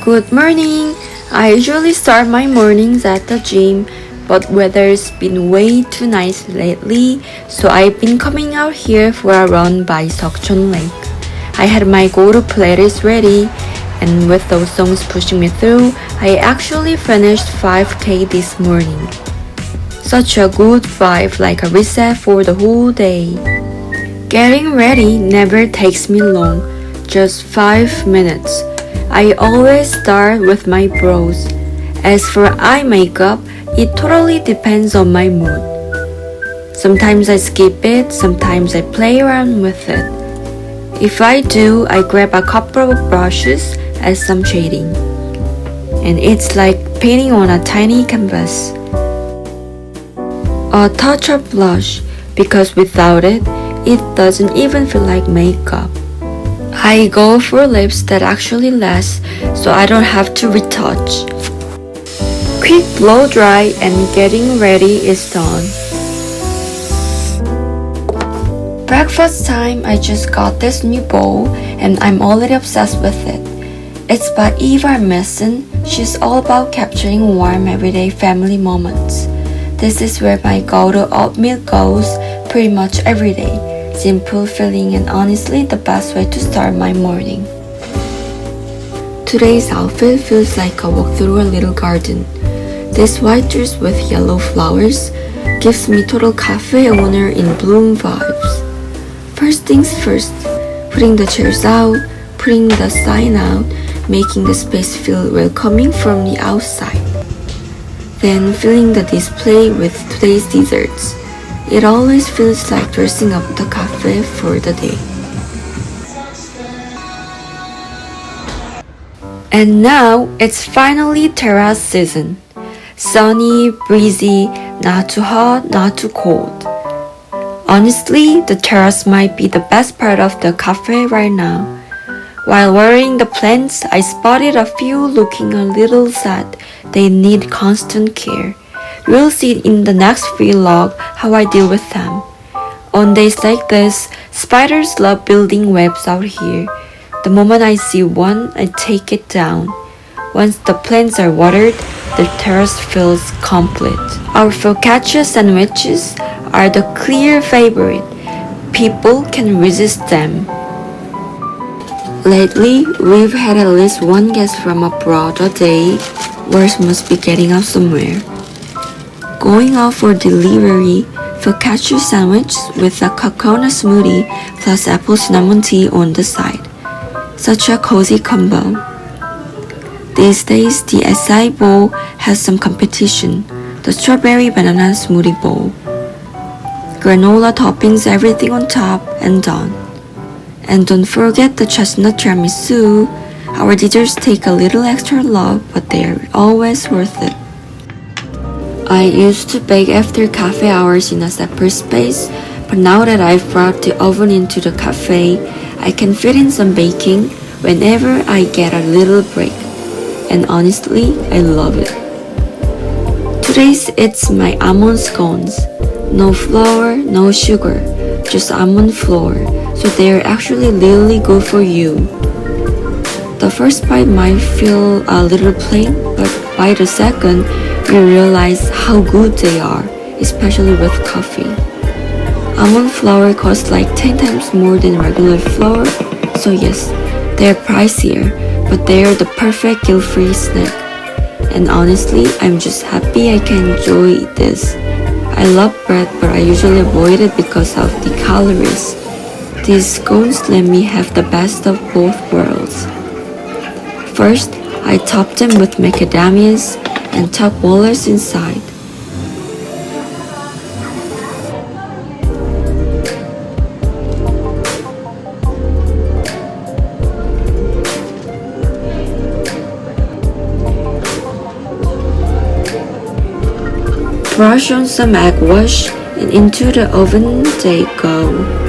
Good morning! I usually start my mornings at the gym, but weather's been way too nice lately, so I've been coming out here for a run by Seokchon Lake. I had my go-to playlist ready, and with those songs pushing me through, I actually finished 5K this morning. Such a good vibe, like a reset for the whole day. Getting ready never takes me long, just 5 minutes. I always start with my brows. As for eye makeup, it totally depends on my mood. Sometimes I skip it, sometimes I play around with it. If I do, I grab a couple of brushes, add some shading. And it's like painting on a tiny canvas. A touch of blush, because without it, it doesn't even feel like makeup. I go for lips that actually last, so I don't have to retouch. Quick blow dry and getting ready is done. Breakfast time, I just got this new bowl and I'm already obsessed with it. It's by Eva Messon. She's all about capturing warm everyday family moments. This is where my go-to oatmeal goes pretty much every day. Simple, filling, and honestly the best way to start my morning. Today's outfit feels like a walk through a little garden. This white dress with yellow flowers gives me total cafe owner in bloom vibes. First things first, putting the chairs out, putting the sign out, making the space feel welcoming from the outside. Then filling the display with today's desserts. It always feels like dressing up the cafe for the day. And now it's finally terrace season. Sunny, breezy, not too hot, not too cold. Honestly, the terrace might be the best part of the cafe right now. While watering the plants, I spotted a few looking a little sad. They need constant care. You'll see in the next vlog how I deal with them. On days like this, spiders love building webs out here. The moment I see one, I take it down. Once the plants are watered, the terrace feels complete. Our focaccia sandwiches are the clear favorite. People can resist them. Lately, we've had at least one guest from abroad a day. Words must be getting out somewhere. Going out for delivery, focaccia sandwich with a coconut smoothie plus apple cinnamon tea on the side. Such a cozy combo. These days, the acai bowl has some competition, the strawberry banana smoothie bowl. Granola toppings, everything on top and done. And don't forget the chestnut tiramisu. Our desserts take a little extra love, but they are always worth it. I used to bake after cafe hours in a separate space, but now that I've brought the oven into the cafe, I can fit in some baking whenever I get a little break. And honestly, I love it. Today's it's my almond scones. No flour, no sugar, just almond flour, so they're actually really good for you. The first bite might feel a little plain, but by the second, you realize how good they are, especially with coffee. Almond flour costs like 10 times more than regular flour, so yes, they're pricier, but they're the perfect guilt-free snack. And honestly, I'm just happy I can enjoy this. I love bread, but I usually avoid it because of the calories. These scones let me have the best of both worlds. First, I top them with macadamias and top walnuts inside. Brush on some egg wash and into the oven they go.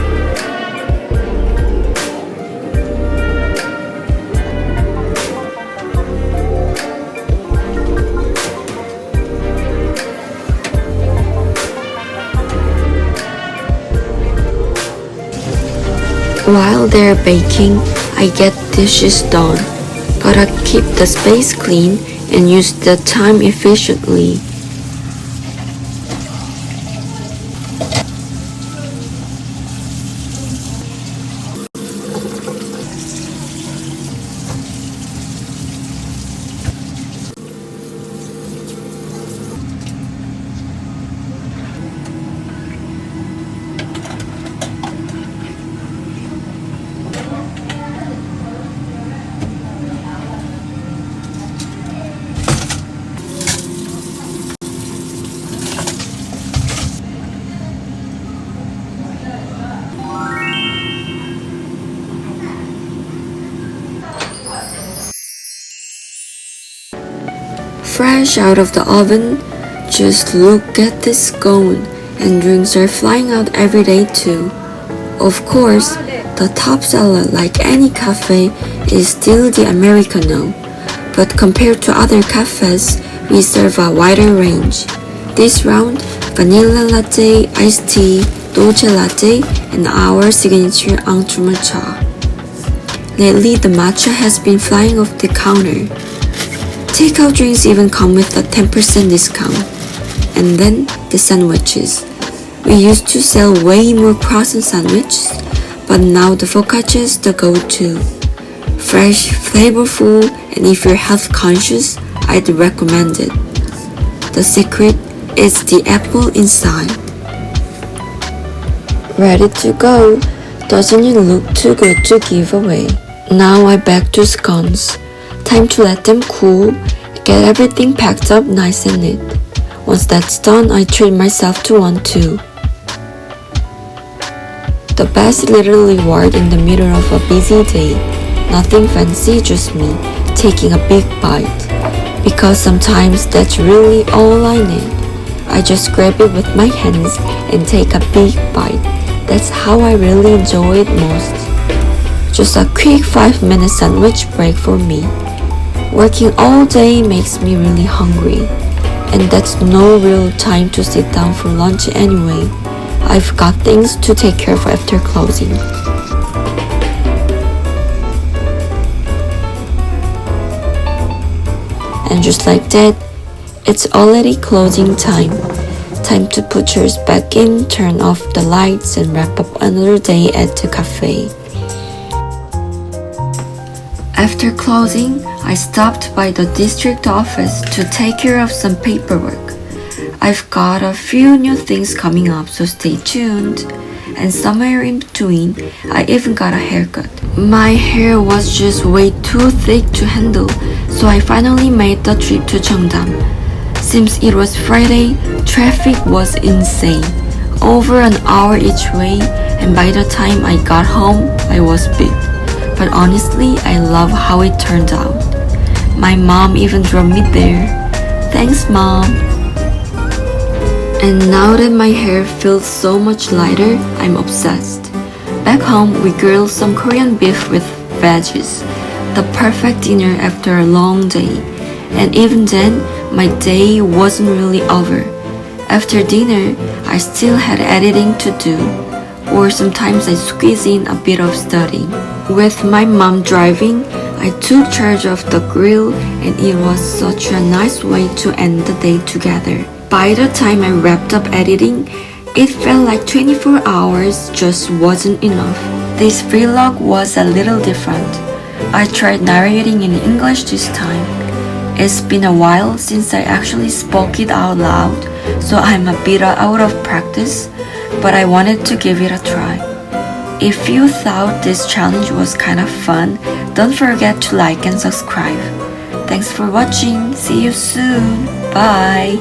While they're baking, I get dishes done. Gotta keep the space clean and use the time efficiently. Fresh out of the oven, just look at this scone, and drinks are flying out every day too. Of course, the top seller, like any cafe, is still the Americano, but compared to other cafes, we serve a wider range. This round, vanilla latte, iced tea, dolce latte, and our signature angchumal cha. Lately, the matcha has been flying off the counter. Takeout drinks even come with a 10% discount. And then the sandwiches. We used to sell way more croissant sandwiches, but now the focaccia is the go-to. Fresh, flavorful, and if you're health conscious, I'd recommend it. The secret is the apple inside. Ready to go. Doesn't it look too good to give away? Now I back to scones. Time to let them cool, get everything packed up nice and neat. Once that's done, I treat myself to one too. The best literally worked in the middle of a busy day. Nothing fancy, just me, taking a big bite. Because sometimes that's really all I need. I just grab it with my hands and take a big bite. That's how I really enjoy it most. Just a quick 5-minute sandwich break for me. Working all day makes me really hungry, and that's no real time to sit down for lunch anyway. I've got things to take care of after closing. And just like that, it's already closing time. Time to put yours back in, turn off the lights, and wrap up another day at the cafe. After closing, I stopped by the district office to take care of some paperwork. I've got a few new things coming up, so stay tuned. And somewhere in between, I even got a haircut. My hair was just way too thick to handle, so I finally made the trip to Cheongdam. Since it was Friday, traffic was insane. Over an hour each way, and by the time I got home, I was beat. But honestly, I love how it turned out. My mom even drove me there. Thanks, Mom. And now that my hair feels so much lighter, I'm obsessed. Back home, we grilled some Korean beef with veggies. The perfect dinner after a long day. And even then, my day wasn't really over. After dinner, I still had editing to do. Or sometimes I squeeze in a bit of studying. With my mom driving, I took charge of the grill, and it was such a nice way to end the day together. By the time I wrapped up editing, it felt like 24 hours just wasn't enough. This vlog was a little different. I tried narrating in English this time. It's been a while since I actually spoke it out loud, so I'm a bit out of practice, but I wanted to give it a try. If you thought this challenge was kind of fun, don't forget to like and subscribe. Thanks for watching. See you soon. Bye.